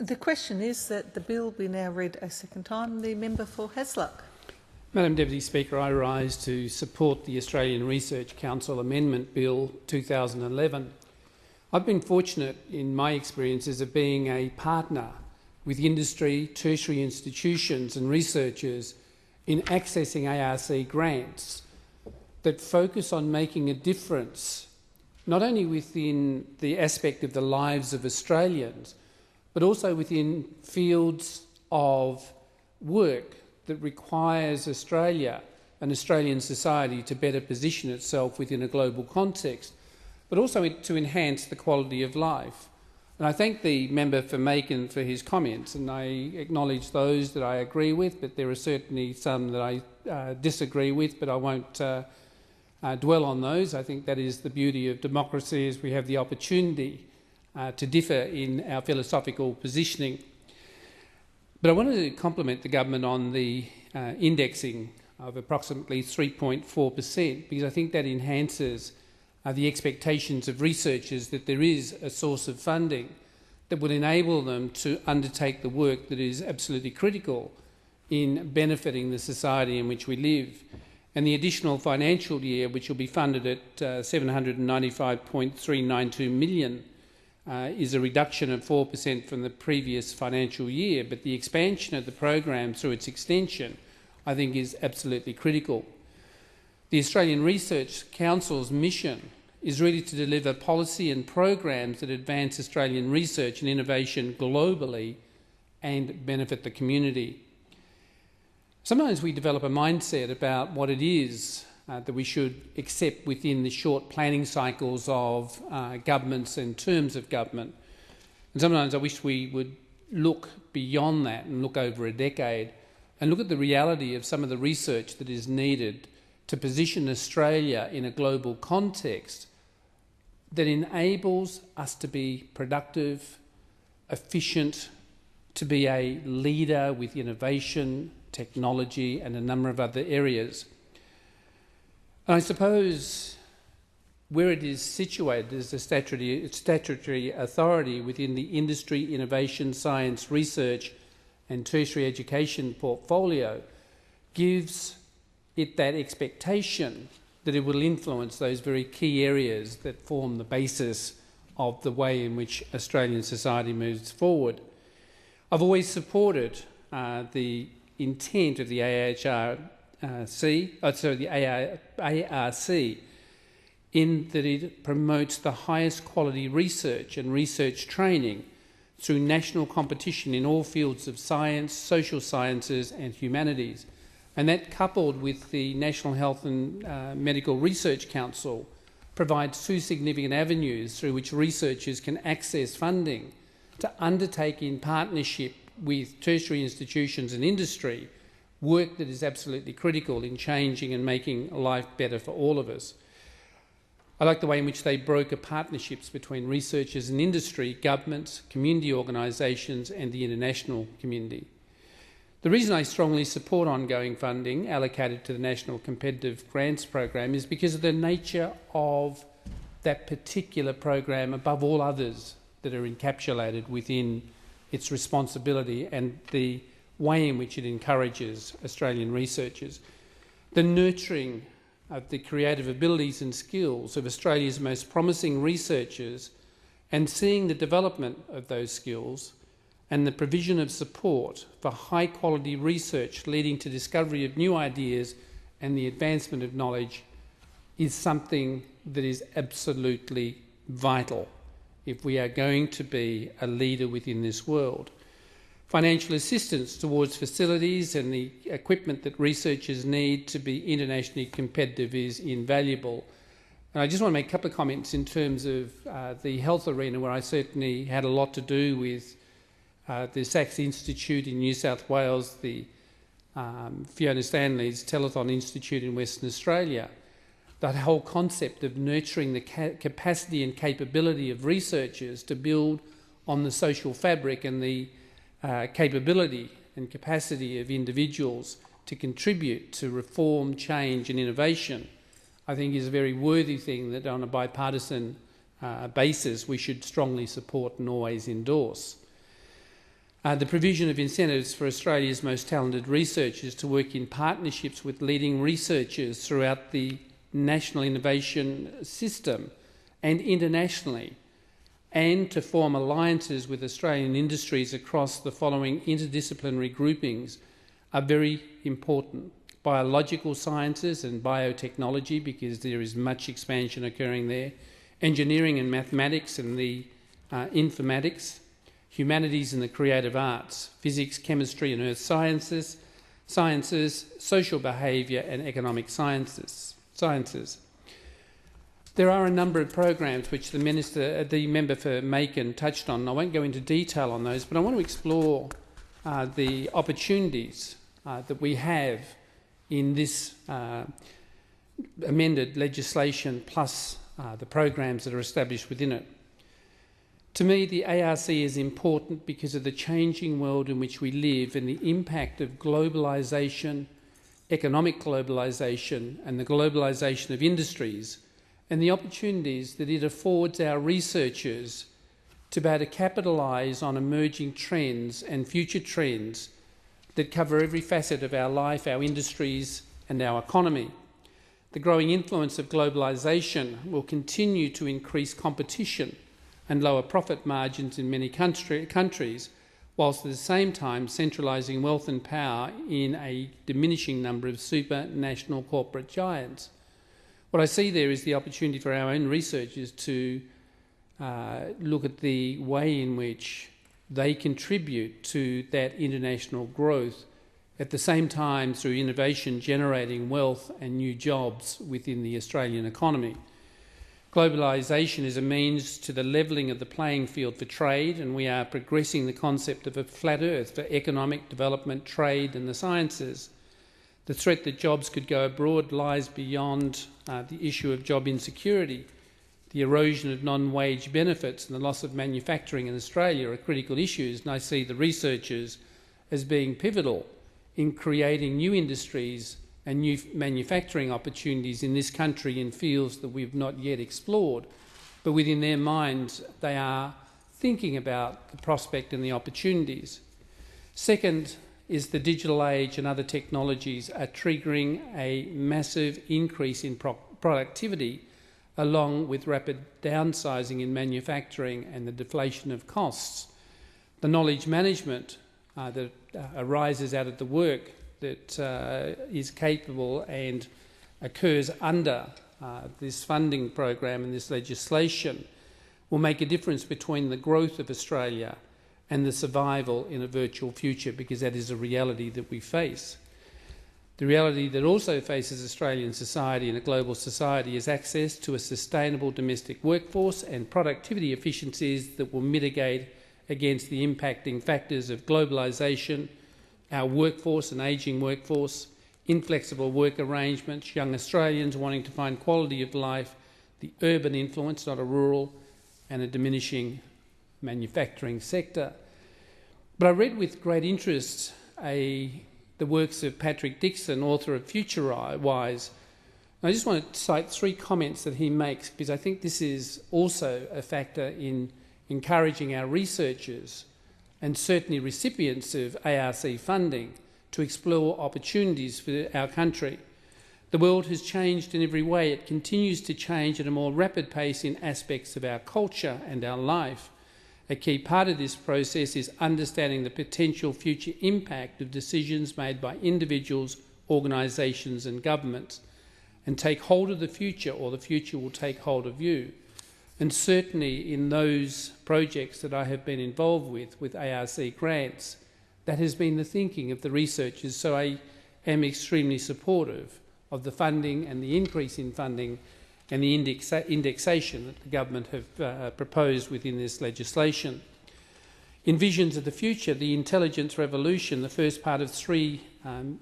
The question is that the bill be now read a second time. The member for Hasluck. Madam Deputy Speaker, I rise to support the Australian Research Council Amendment Bill 2011. I've been fortunate in my experiences of being a partner with industry, tertiary institutions and researchers in accessing ARC grants that focus on making a difference, not only within the aspect of the lives of Australians, but also within fields of work that requires Australia and Australian society to better position itself within a global context, but also to enhance the quality of life. And I thank the member for Macon for his comments, and I acknowledge those that I agree with, but there are certainly some that I disagree with, but I won't dwell on those. I think that is the beauty of democracy, is we have the opportunity to differ in our philosophical positioning. But I wanted to compliment the government on the indexing of approximately 3.4%, because I think that enhances the expectations of researchers that there is a source of funding that will enable them to undertake the work that is absolutely critical in benefiting the society in which we live. And the additional financial year, which will be funded at $795.392 million, is a reduction of 4% from the previous financial year, but the expansion of the program through its extension, I think, is absolutely critical. The Australian Research Council's mission is really to deliver policy and programs that advance Australian research and innovation globally and benefit the community. Sometimes we develop a mindset about what it is that we should accept within the short planning cycles of governments and terms of government. And sometimes I wish we would look beyond that and look over a decade and look at the reality of some of the research that is needed to position Australia in a global context that enables us to be productive, efficient, to be a leader with innovation, technology and a number of other areas. And I suppose where it is situated as a statutory authority within the industry, innovation, science, research and tertiary education portfolio gives it that expectation that it will influence those very key areas that form the basis of the way in which Australian society moves forward. I've always supported the intent of the ARC in that it promotes the highest quality research and research training through national competition in all fields of science, social sciences and humanities. And that, coupled with the National Health and Medical Research Council, provides two significant avenues through which researchers can access funding to undertake in partnership with tertiary institutions and industry work that is absolutely critical in changing and making life better for all of us. I like the way in which they broker partnerships between researchers and industry, governments, community organisations and the international community. The reason I strongly support ongoing funding allocated to the National Competitive Grants Program is because of the nature of that particular program above all others that are encapsulated within its responsibility and the way in which it encourages Australian researchers. The nurturing of the creative abilities and skills of Australia's most promising researchers and seeing the development of those skills and the provision of support for high-quality research leading to discovery of new ideas and the advancement of knowledge is something that is absolutely vital if we are going to be a leader within this world. Financial assistance towards facilities and the equipment that researchers need to be internationally competitive is invaluable. And I just want to make a couple of comments in terms of the health arena, where I certainly had a lot to do with the Sachs Institute in New South Wales, the Fiona Stanley's Telethon Institute in Western Australia. That whole concept of nurturing the capacity and capability of researchers to build on the social fabric and the capability and capacity of individuals to contribute to reform, change and innovation, I think is a very worthy thing that on a bipartisan basis we should strongly support and always endorse. The provision of incentives for Australia's most talented researchers to work in partnerships with leading researchers throughout the national innovation system and internationally, and to form alliances with Australian industries across the following interdisciplinary groupings are very important. Biological sciences and biotechnology, because there is much expansion occurring there. Engineering and mathematics and the informatics. Humanities and the creative arts. Physics, chemistry and earth sciences. Social behaviour and economic sciences. There are a number of programs which the member for Macon touched on. I won't go into detail on those, but I want to explore the opportunities that we have in this amended legislation, plus the programs that are established within it. To me, the ARC is important because of the changing world in which we live and the impact of globalisation, economic globalisation and the globalisation of industries, and the opportunities that it affords our researchers to be able to capitalise on emerging trends and future trends that cover every facet of our life, our industries and our economy. The growing influence of globalisation will continue to increase competition and lower profit margins in many countries, whilst at the same time centralising wealth and power in a diminishing number of supranational corporate giants. What I see there is the opportunity for our own researchers to look at the way in which they contribute to that international growth, at the same time through innovation generating wealth and new jobs within the Australian economy. Globalisation is a means to the levelling of the playing field for trade, and we are progressing the concept of a flat earth for economic development, trade and the sciences. The threat that jobs could go abroad lies beyond the issue of job insecurity. The erosion of non-wage benefits and the loss of manufacturing in Australia are critical issues, and I see the researchers as being pivotal in creating new industries and new manufacturing opportunities in this country in fields that we've not yet explored. But within their minds, they are thinking about the prospect and the opportunities. Second is the digital age and other technologies are triggering a massive increase in productivity, along with rapid downsizing in manufacturing and the deflation of costs. The knowledge management that arises out of the work that is capable and occurs under this funding program and this legislation will make a difference between the growth of Australia and the survival in a virtual future, because that is a reality that we face. The reality that also faces Australian society and a global society is access to a sustainable domestic workforce and productivity efficiencies that will mitigate against the impacting factors of globalisation, our workforce and ageing workforce, inflexible work arrangements, young Australians wanting to find quality of life, the urban influence, not a rural, and a diminishing manufacturing sector. But I read with great interest the works of Patrick Dixon, author of Future Wise. I just want to cite 3 comments that he makes, because I think this is also a factor in encouraging our researchers and certainly recipients of ARC funding to explore opportunities for our country. The world has changed in every way. It continues to change at a more rapid pace in aspects of our culture and our life. A key part of this process is understanding the potential future impact of decisions made by individuals, organisations and governments, and take hold of the future, or the future will take hold of you. And certainly in those projects that I have been involved with ARC grants, that has been the thinking of the researchers. So I am extremely supportive of the funding and the increase in funding and the indexation that the government have proposed within this legislation. In Visions of the Future, the Intelligence Revolution, the first part of 3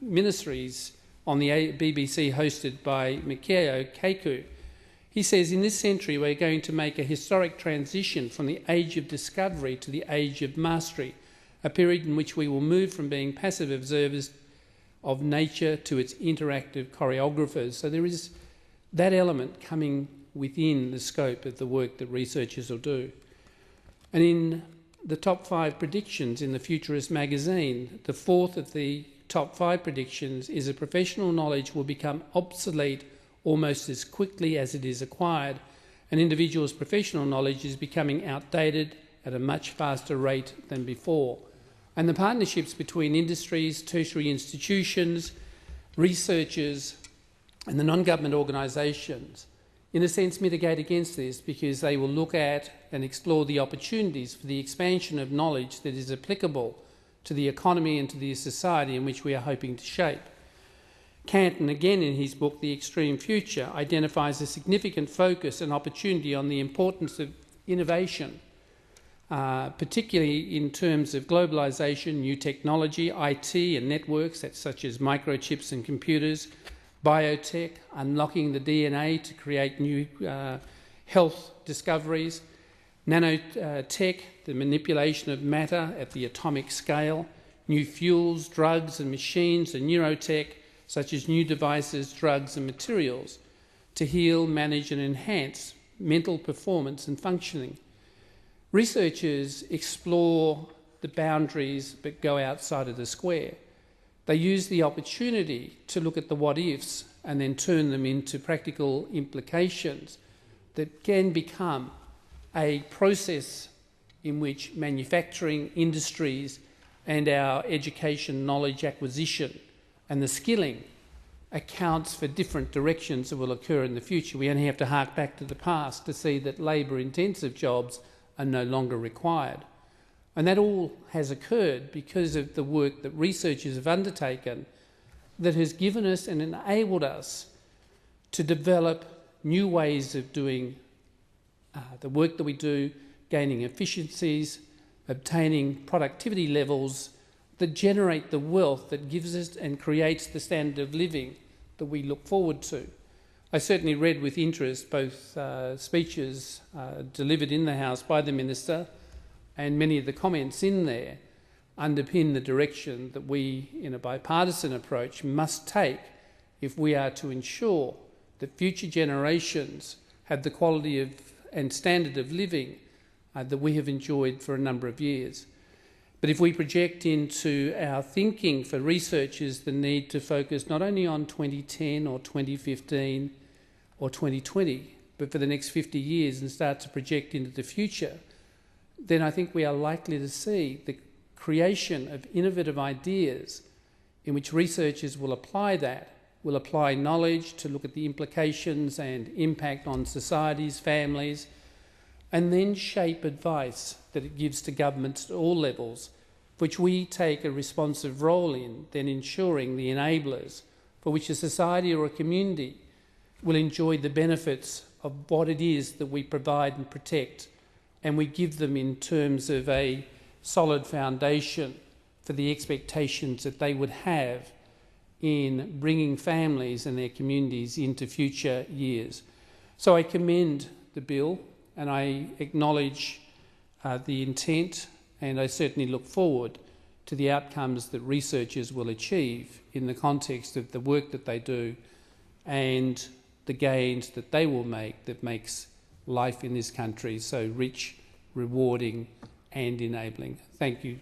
ministries on the BBC hosted by Mikio Keiko, he says, in this century we're going to make a historic transition from the age of discovery to the age of mastery, a period in which we will move from being passive observers of nature to its interactive choreographers. So there is that element coming within the scope of the work that researchers will do. And in the top 5 predictions in the Futurist magazine. The fourth of the top 5 predictions is that professional knowledge will become obsolete almost as quickly as it is acquired, and individuals' professional knowledge is becoming outdated at a much faster rate than before. And the partnerships between industries, tertiary institutions, researchers and the non-government organisations in a sense mitigate against this, because they will look at and explore the opportunities for the expansion of knowledge that is applicable to the economy and to the society in which we are hoping to shape. Canton, again in his book The Extreme Future, identifies a significant focus and opportunity on the importance of innovation, particularly in terms of globalisation, new technology, IT and networks such as microchips and computers, biotech, unlocking the DNA to create new health discoveries, nanotech, the manipulation of matter at the atomic scale, new fuels, drugs and machines, and neurotech, such as new devices, drugs and materials, to heal, manage and enhance mental performance and functioning. Researchers explore the boundaries but go outside of the square. They use the opportunity to look at the what-ifs and then turn them into practical implications that can become a process in which manufacturing industries and our education knowledge acquisition and the skilling accounts for different directions that will occur in the future. We only have to hark back to the past to see that labour-intensive jobs are no longer required. And that all has occurred because of the work that researchers have undertaken that has given us and enabled us to develop new ways of doing the work that we do, gaining efficiencies, obtaining productivity levels that generate the wealth that gives us and creates the standard of living that we look forward to. I certainly read with interest both speeches delivered in the House by the Minister, and many of the comments in there underpin the direction that we, in a bipartisan approach, must take if we are to ensure that future generations have the quality of and standard of living that we have enjoyed for a number of years. But if we project into our thinking for researchers the need to focus not only on 2010 or 2015 or 2020, but for the next 50 years and start to project into the future, then I think we are likely to see the creation of innovative ideas in which researchers will apply knowledge to look at the implications and impact on societies, families, and then shape advice that it gives to governments at all levels, which we take a responsive role in, then ensuring the enablers for which a society or a community will enjoy the benefits of what it is that we provide and protect, and we give them in terms of a solid foundation for the expectations that they would have in bringing families and their communities into future years. So I commend the bill and I acknowledge the intent, and I certainly look forward to the outcomes that researchers will achieve in the context of the work that they do and the gains that they will make that makes life in this country so rich, rewarding and enabling. Thank you